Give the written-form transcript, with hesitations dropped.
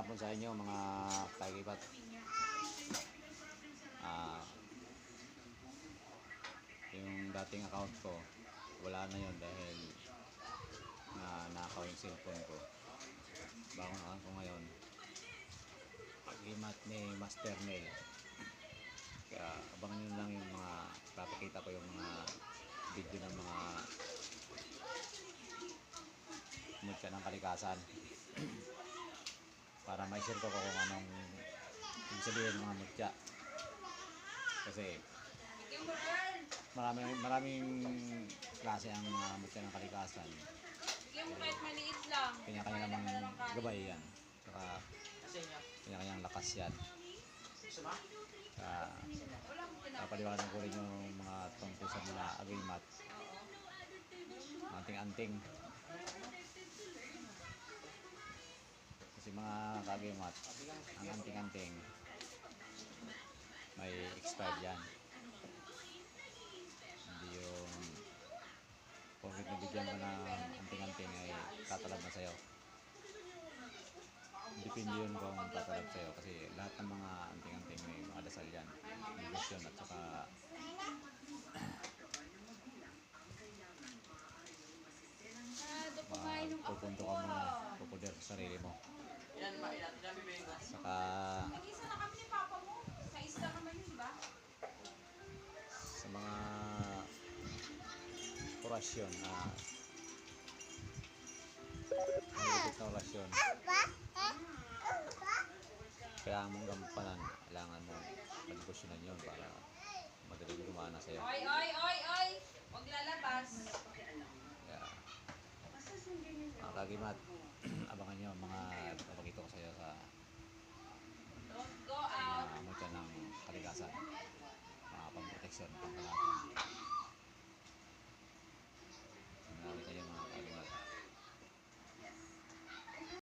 hapon sa inyo mga kaibigan. Yung dating account ko wala na yon dahil nakaw yung cellphone ko. Bagong account ko ngayon, Agimat ni Master Mel. Kaya abangan nyo lang yung mga papakita ko, yung mga video ng mga mutya ng kalikasan para may share ko kung anong ibig sabihin ng mga mutya, kasi maraming klase ang mga mutya ng kalikasan. Kanya-kanya namang gabay yan, saka kanya-kanyang lakas yan. Papaliwanan ko rin yung mga tungkol sa mga agimat, anting-anting. Kasi mga kagimat, ang anting-anting may expired yan. Hindi yung porket nabigyan ka ng anting-anting ay tatalab na sa'yo. Depende yun kung tatalab sa'yo, kasi lahat ng mga anting-anting may mga dasal yan, negosyon, at saka pupunto ka muna, pupuder sa sarili mo. Saka sa mga orasyon malupit na orasyon, kailangan mong gampanan, kailangan mong pagdebosyonan yun para madaling gumana sa'yo. Oy! Huwag lalabas. Kaya mga kagimat,